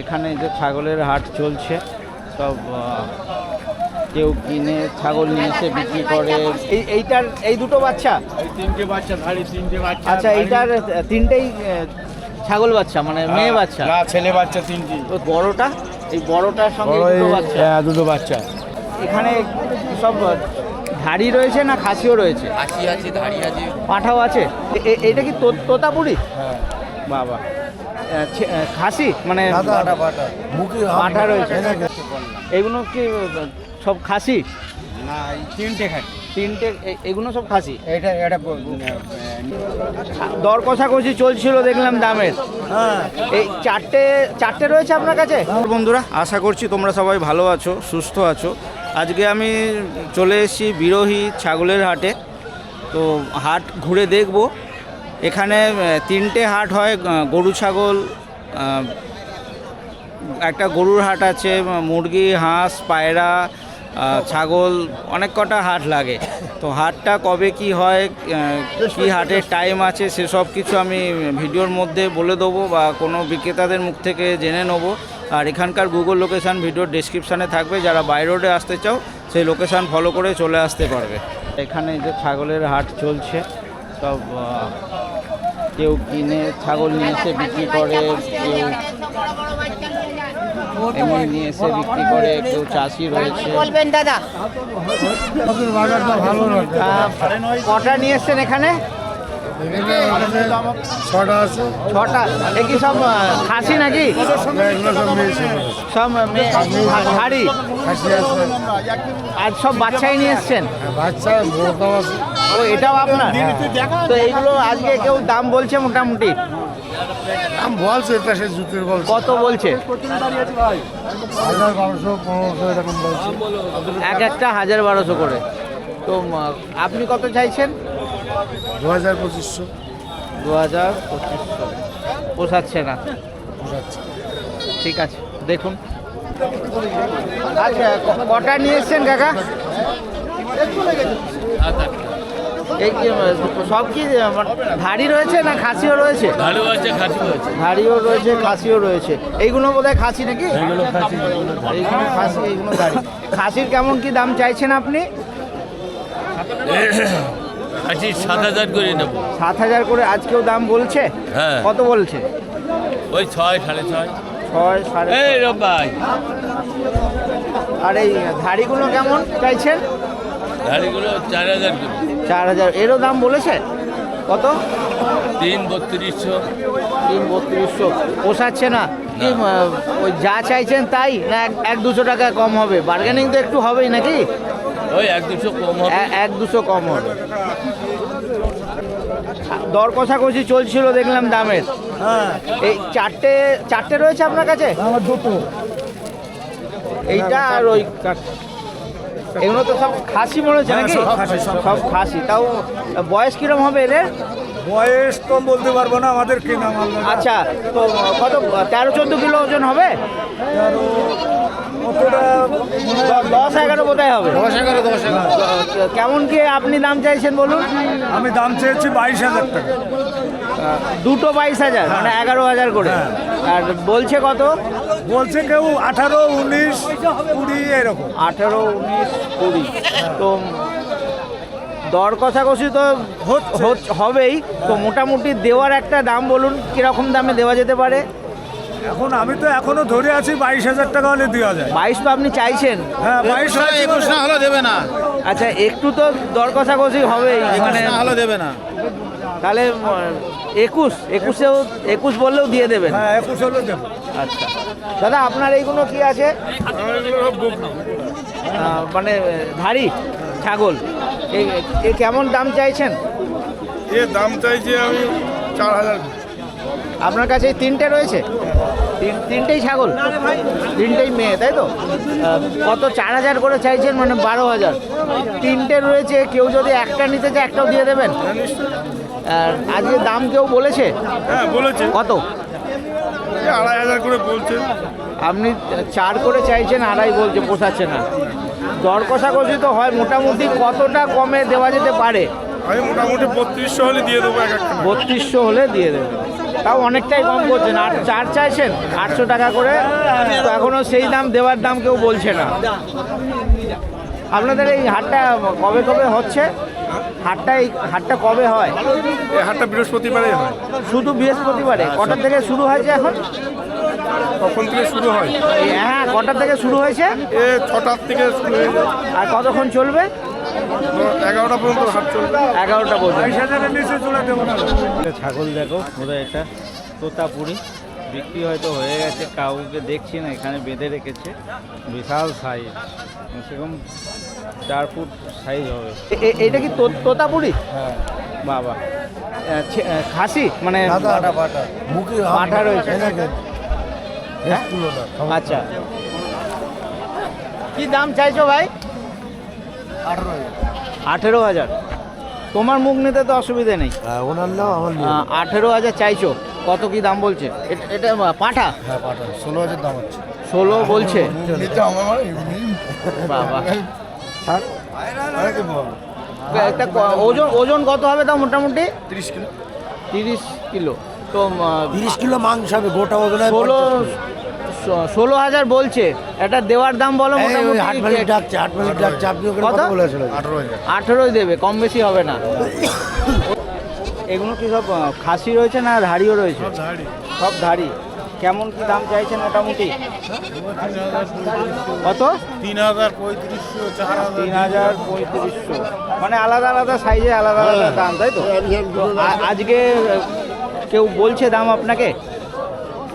এখানে যে ছাগলের হাট চলছে, সব কেউ কিনে ছাগল নিয়ে এসে বিক্রি করে। এইটার এই দুটো বাচ্চা, এই তিনটে বাচ্চা ধাড়ি, তিনটে বাচ্চা। আচ্ছা, এইটার তিনটেই ছাগল বাচ্চা, মানে মেয়ে বাচ্চা না, ছেলে বাচ্চা তিনটি। তো বড়টা, এই বড়টার সঙ্গে দুটো বাচ্চা। হ্যাঁ, দুটো বাচ্চা। এখানে সব ধাড়ি রয়েছে না খাসিও রয়েছে? খাসি আছে, ধাড়ি আছে, পাঁঠাও আছে। এইটা কি তোতাপুরি? হ্যাঁ, বাবা, খাসি মানে পাঁঠা রয়েছে। এগুলো কি সব খাসি? না, এই তিনটে খাসি। তিনটে, এগুলো সব খাসি। এটা দর কষাকষি চলছিল দেখলাম দামের। হ্যাঁ, এই চারটে রয়েছে আপনার কাছে। বন্ধুরা, আশা করছি তোমরা সবাই ভালো আছো, সুস্থ আছো। আজকে আমি চলে এসেছি বিরোহী ছাগলের হাটে। তো হাট ঘুরে দেখব। এখানে তিনটে হাট হয়, গরু ছাগল, একটা গরুর হাট আছে, মুরগি, হাঁস, পায়রা, ছাগল, অনেক কটা হাট লাগে। তো হাটটা কবে কি হয়, কি হাটের টাইম আছে, সেসব কিছু আমি ভিডিওর মধ্যে বলে দেবো বা কোনো বিক্রেতাদের মুখ থেকে জেনে নেবো। আর এখানকার গুগল লোকেশান ভিডিওর ডেসক্রিপশানে থাকবে, যারা বাই রোডে আসতে চাও সেই লোকেশান ফলো করে চলে আসতে পারবে। এখানে যে ছাগলের হাট চলছে, সব কেউ কিনে ছাগল নিয়ে এসে বিক্রি করে, কেউ এমনি নিয়ে এসে বিক্রি করে, কেউ চাষি রয়েছে। বলবেন দাদা, কটা নিয়ে এসছেন এখানে? ছটা। এ কি সব খাসি নাকি? সব হাড়ি। আর সব বাচ্চাই নিয়ে এসছেন? ও, এটাও আপনার? তো এইগুলো আজকে কেউ দাম বলছে মোটামুটি? বলছে জুতের বল কত বলছে? 1200-1500 এরকম বলছে। এক একটা 1000-1200 করে। তো আপনি কত চাইছেন? 2000-2500। 2000-2500 পোষাচ্ছে না? ঠিক আছে, দেখুন। আচ্ছা, কটা নিয়ে এসছেন কাকা? এই সব কি ধাড়ি রয়েছে না খাসিও রয়েছে? ধাড়িও রয়েছে, খাসিও রয়েছে। এইগুলো বোধহয় খাসি নাকি? এইগুলো খাসি, এইগুলো ধাড়ি। খাসির কেমন কি দাম চাইছেন আপনি? 7,000 করে নেব। 7,000 করে আজকেও দাম বলছে? হ্যাঁ। কত বলছে? ওই 6-6.5। 6-6.5। ভাই, আর এই ধাড়িগুলো কেমন চাইছেন? ধাড়িগুলো 4,000 করে। 4,000। এরও দাম বলেছে? কত? 3,3200। 3,3200 পোষাচ্ছে না কি? ওই যা চাইছেন তাই না 1-200 টাকা কম হবে? বার্গেনিং তো একটু হবেই নাকি? ওই 1-200 কম হবে। 1-200 কম হবে। দর কষাকষি চলছিল দেখলাম দামের। হ্যাঁ, এই চারটে রয়েছে আপনার কাছে? আমার দুটো। এইটা আর ওই এগুলো তো সব খাসি মনে হচ্ছে নাকি? সব খাসি। তাও বয়স কিরম হবে এদের? বয়স তো বলতে পারবো না, আমাদের কেনা মাল। আচ্ছা, তো কত 13-14 কিলো ওজন হবে? 10-11 বোধহয় হবে। 10-11। কেমন কি আপনি দাম চাইছেন বলুন? আমি দাম চেয়েছি 22,000 টাকা। দুটো 22,000, মানে 11,000 করে। আর বলছে কত? বলছে কেউ 18, 19, 20 এরকম। 18, 19, 20। তো দর কষাকষি তো হবেই। তো মোটামুটি দেওয়ার একটা দাম বলুন, কিরকম দামে দেওয়া যেতে পারে? এখন আমি তো এখনো ধরে আছি 22,000 টাকা হলে দেওয়া যায়। 22 তো আপনি চাইছেন? হ্যাঁ, 22 না হলে দেবে না। আচ্ছা, একটু তো দর কষাকষি হবেই, মানে হলে দেবে না। তাহলে 21 বললেও দিয়ে দেবেন? হ্যাঁ, 21 হলে দেবো। আচ্ছা দাদা, আপনার এইগুলো কি আছে? মানে ধাড়ি ছাগল। এ কেমন দাম চাইছেন? দাম চাইছি আমি 4,000। আপনার কাছে এই তিনটে রয়েছে? তিনটেই ছাগল, তিনটেই মেয়ে, তাই তো? কত? 4,000 করে চাইছেন, মানে 12,000। তিনটে রয়েছে, কেউ যদি একটা নিতে চায় একটাও দিয়ে দেবেন? আর আজকে দাম কেউ বলেছে? হ্যাঁ, বলেছে। কত? 2,500 করে বলছে। আপনি 4 করে চাইছেন, 2,500 বলছে, পোষাচ্ছে না। দর কষাকষি তো হয়, মোটামুটি কতটা কমে দেওয়া যেতে পারে? আমি মোটামুটি 3200 হলে দিয়ে দেবো। 3200 হলে দিয়ে দেবেন। তাও অনেকটাই কম করছেন, 4 চাইছেন 800 টাকা করে, তো এখনো সেই দাম দেওয়ার দাম কেউ বলছে না। আপনাদের এই হাটটা কবে কবে হচ্ছে? হাটটা কবে হয়? এই হাটটা বৃহস্পতিবারে হয়। শুধু বৃহস্পতিবারে? কটার থেকে শুরু হয়েছে এখন? কখন থেকে শুরু হয়? হ্যাঁ, কটার থেকে শুরু হয়েছে? 6টার থেকে শুরু হয়ে যায়, আর কতক্ষণ চলবে? 11টা পর্যন্ত হাট চলবে। 11টা পর্যন্ত। 22,000-এর নিচে চলে দেবো না। ছাগল দেখো, বোধহয় এটা তোতাপুরি, বিক্রি হয়তো হয়ে গেছে, কাউকে দেখছি না, এখানে বেঁধে রেখেছে। বিশাল সাইজ, সেরকম 4 ফুট সাইজ হবে। এইটা কি তোতাপুরি? হ্যাঁ বাবা, খাসি মানে পাঠা রয়েছে। হ্যাঁ? আচ্ছা, কি দাম চাইছো ভাই? 18,000। তোমার মুখ নিতে তো অসুবিধে নেই। ওনার নাম আমার 18,000 চাইছো, কত কি দাম বলছে? এটা পাঠা? হ্যাঁ পাঠা 16,000 দাম হচ্ছে। 16 বলছে? বাবা, একটা ওজন কত হবে তাও মোটামুটি? 30 কিলো। 30 কিলো তো 30 কিলো মাংস হবে গোটা ওজন। 16,000 বলছে, এটা দেওয়ার দাম বলো মোটামুটি। কত? 18 দেবে, কম বেশি হবে না। এগুলো কি সব খাসি রয়েছে না ধাড়িও রয়েছে? সব ধাড়ি। কেমন কি দাম চাইছেন মোটামুটি? কত? 3,000, 3,000, 3,500, মানে আলাদা আলাদা সাইজে আলাদা আলাদা দাম, তাই তো? তো আজকে কেউ বলছে দাম আপনাকে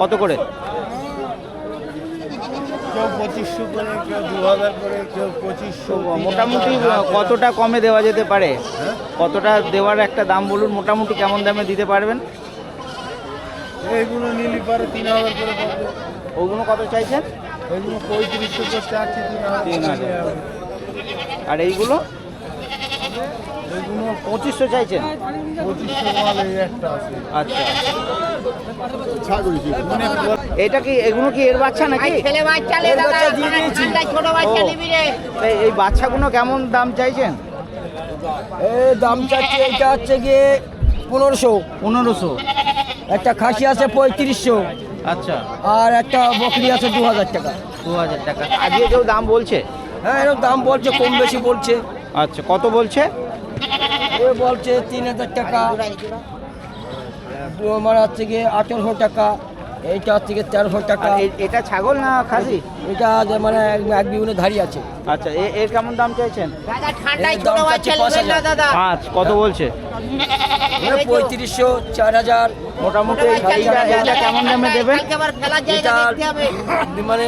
কত করে? কেউ 2500 করে, কেউ 2,000 করে, কেউ 2500। মোটামুটি কতটা কমে দেওয়া যেতে পারে? কতটা দেওয়ার একটা দাম বলুন, মোটামুটি কেমন দামে দিতে পারবেন? এইগুলো নিলি পারে 3,000 করে পড়বে। ওগুলো কত চাইছেন? এইগুলো 3500 করে চাচ্ছি, 3,000। আর এইগুলো? এইগুলো 2500 চাইছেন? 2500 মাল এই একটা আছে। আচ্ছা, এটা কি, এগুলো কি এর বাচ্চা নাকি? ছেলে বাচ্চা লে দাদা, ঠান্ডায় ছোট বাচ্চা ও। নিবি রে। এই বাচ্চাগুলো কেমন দাম চাইছেন? এই দাম চাচ্ছে, এটা হচ্ছে গিয়ে 1500, 1500। একটা খাসি আছে 3500, আচ্ছা, আর একটা বকরি আছে 2000 টাকা। 2000 টাকা। আজকে কেউ দাম বলছে? হ্যাঁ, এরকম দাম বলছে, কম বেশি বলছে। আচ্ছা, কত বলছে? এ বলছে 3000 টাকা, মানে হচ্ছে গিয়ে 1800 টাকা, এইটা হচ্ছে গিয়ে 1300 টাকা। আর এটা ছাগল না খাসি? এটা যে মানে এক বিগুনে ধারি আছে। আচ্ছা, এর কেমন দাম চাইছেন? দাদা ঠান্ডায় এর ছোট দাম বাচ্চা চাচ্ছে নেবেন না 5,000। দাদা। 5 কত বলছে? 3500, 4000, মোটামুটি ছোট বাচ্চা এইটা নেবেন না, কেমন দামে ঠান্ডায় দেবেন? কালকে আবার খেলার জায়গা এটা দেখতে হবে। মানে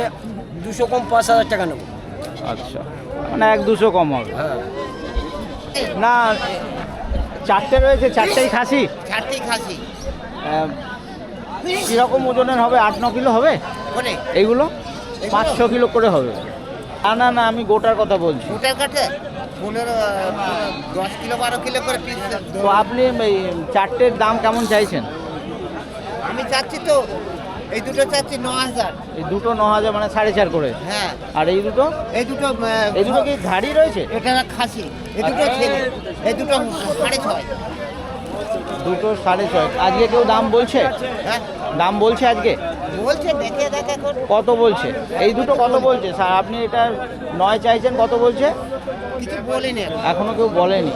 200 কম 5000 টাকা নেবো। আচ্ছা, মানে 1-200 কম হবে। হ্যাঁ, না, 4টে রয়েছে, 4টেই খাসি। ছাড়তেই খাসি কীরকম ওজনের হবে? 8-9 কিলো হবে কোনে এইগুলো? 500 কিলো করে হবে। না না, আমি গোটার কথা বলছি। ফুটের কাছে 10 কিলো 12 কিলো করে পিস। তো আপনি এই 4টের দাম কেমন চাইছেন? আমি চাচ্ছি তো এই দুটো চাচ্ছি 9,000। এই দুটো 9,000, মানে 4.5 করে। হ্যাঁ, আর এই দুটো? এই দুটো এই দুটো কি ধাড়ি রয়েছে? এটা খাসি, এই দুটো ছেলে, এই দুটো 6.5। দুটো 6.5। আজকে কেউ দাম বলছে? হ্যাঁ দাম বলছে আজকে? বলছে, দেখে দেখা কর। কত বলছে? এই দুটো কত বলছে? স্যার, আপনি এটা 9 চাইছেন, কত বলছে? কিছু বলিনি এখনো কেউ বলেনি।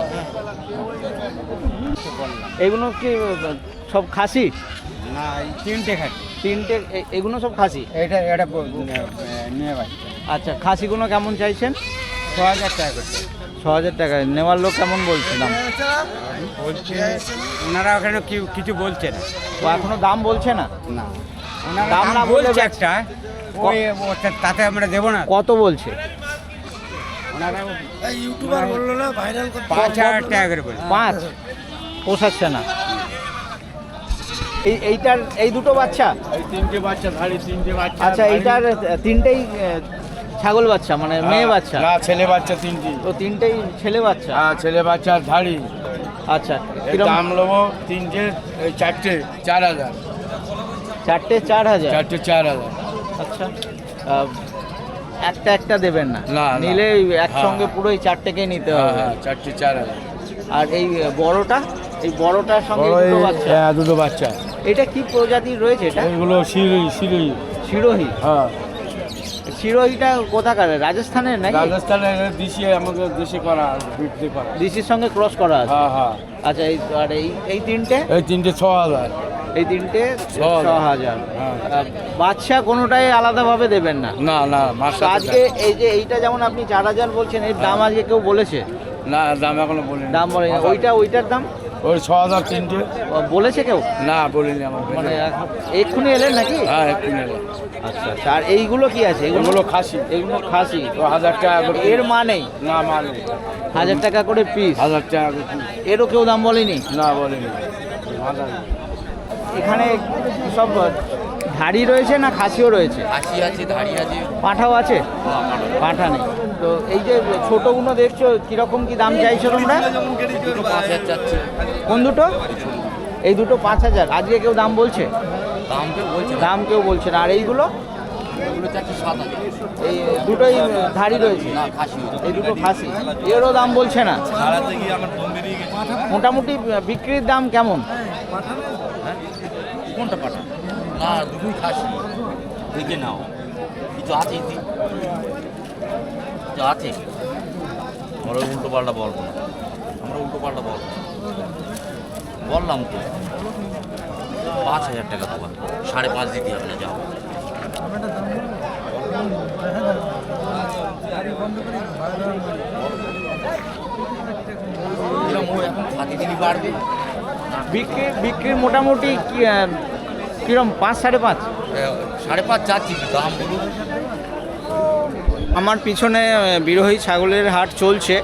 এগুলো কি সব খাসি? না, 3টে খাসি। 3টে? এগুলো সব খাসি? এটা নিয়ে ভাই আচ্ছা, খাসিগুলো কেমন চাইছেন? 6000 টাকা করছে। 6,000 টাকা। নেওয়ার লোক কেমন বলছে দাম? বলছে ওনারা ওখানে কিছু বলছে না। তো এখনো দাম বলছে না? না, ওনারা দাম না দাম বললে বলছে একটা, তাতে আমরা দেবো না। কত বলছে? ওনারা ইউটিউবার বললো না, ভাইরাল করতে। 5000 টাকা করে বলছে। 5 পোষাচ্ছে না। এইটার এই দুটো বাচ্চা? এই 3টে বাচ্চা ধাড়ি, 3টে বাচ্চা। আচ্ছা, এইটার 3টেই ছাগল বাচ্চা, মানে মেয়ে বাচ্চা? না, ছেলে বাচ্চা 3টি। তো 3টেই ছেলে বাচ্চা? হ্যাঁ, ছেলে বাচ্চার ধাড়ি। আচ্ছা, এর কিরম? দাম নেবো 3টে, 4টে 4,000। 4টে 4,000? 4টে 4,000। আচ্ছা, একটা একটা দেবেন না? না, না। নিলে একসঙ্গে পুরো এই 4টেকে নিতে হবে। হ্যাঁ, 4টে 4,000। আর এই বড়টা? এই বড়টার সঙ্গে বড় দুটো এই- বাচ্চা? হ্যাঁ, দুটো বাচ্চা। এটা কি প্রজাতির রয়েছে এটা? এগুলো সিরোহি শিরোহী। হ্যাঁ শিরোহীটা কোথাকার, রাজস্থানের নাকি? রাজস্থানে দিশি আমাদের দেশে করা বিক্রি করা। ডিসির সঙ্গে ক্রস করা আছে। হ্যাঁ হ্যাঁ আচ্ছা, আর এই তিনটে? এই তিনটে 6,000। এই তিনটে 6,000 6,000। বাচ্চা কোনোটাই আলাদাভাবে দেবেন না? না না মাছ তো আজকে এই যে এইটা যেমন আপনি 4,000 বলছেন, এর দাম আজকে কেউ বলেছে? না দাম এখনো বলিনি। দাম বলে ওইটার দাম ওই 6,000 তিনটে। বলেছে কেউ? না বলিনি আমার। মানে এক্ষুনি এলেন নাকি? হ্যাঁ একটু নেবে। আচ্ছা আচ্ছা। আর এইগুলো কি আছে? এগুলো খাসি। এগুলো খাসি। তো 1,000 টাকা করে। এর মানেই না মানে 1,000 টাকা করে পিস। 1,000 টাকা করে piece। এরও কেউ দাম বলেনি? না বলিনি। এখানে সব ধাড়ি রয়েছে না খাসিও রয়েছে? হাসি আছে, ধাড়ি আছে। পাঁঠাও আছে? পাঁঠা নেই। তো এই যে ছোটোগুলো দেখছো, কীরকম কি দাম চাইছো তোমরা? 5,000 চাচ্ছে। কোন দুটো? এই দুটো 5,000। আজকে কেউ দাম বলছে? দাম কেউ বলছে না। দাম কেউ বলছে না। আর এইগুলো? এগুলো চাচ্ছে 7,000। এই দুটোই ধাড়ি রয়েছে? না খাসি। এই দুটো খাসি। এরও দাম বলছে না? মোটামুটি বিক্রির দাম কেমন? কোনটা পাঠা? না দুটোই খাসি। দেখে নাও, কিছু আছে কিছু আছে। আমরা উল্টো পাল্টা বলবো না, আমরা উল্টো পাল্টা বলবো না। বললাম তো 5,000 টাকা দেবো, 5.5 দিতে হবে না। যাও এখন খাতি দিনই বাড়বে। বিক্রির মোটামুটি কিরম? 5, 5.5? 5.5 চাচ্ছি, দাম বলুন। আমার পিছনে বিরোহী ছাগলের হাট চলছে।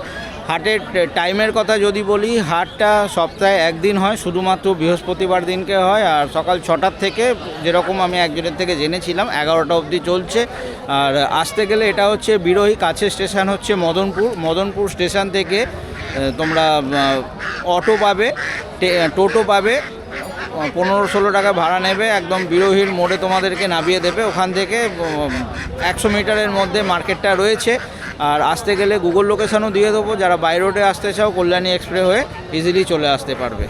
হাটের টাইমের কথা যদি বলি, হাটটা সপ্তাহে একদিন হয়, শুধুমাত্র বৃহস্পতিবার দিনকে হয়। আর সকাল 6টার থেকে, যেরকম আমি একজনের থেকে জেনেছিলাম, 11টা অবধি চলছে। আর আসতে গেলে এটা হচ্ছে বিরোহী, কাছে স্টেশন হচ্ছে মদনপুর স্টেশন থেকে তোমরা অটো পাবে, টোটো পাবে। 15-16 টাকা ভাড়া নেবে, একদম বিরোহীর মোড়ে তোমাদেরকে নামিয়ে দেবে। ওখান থেকে 100 মিটারের মধ্যে মার্কেটটা রয়েছে। আর আসতে গেলে গুগল লোকেশনও দিয়ে দেবো, যারা বাই রোডে আসতে চাও কল্যাণী এক্সপ্রেস হয়ে ইজিলি চলে আসতে পারবে।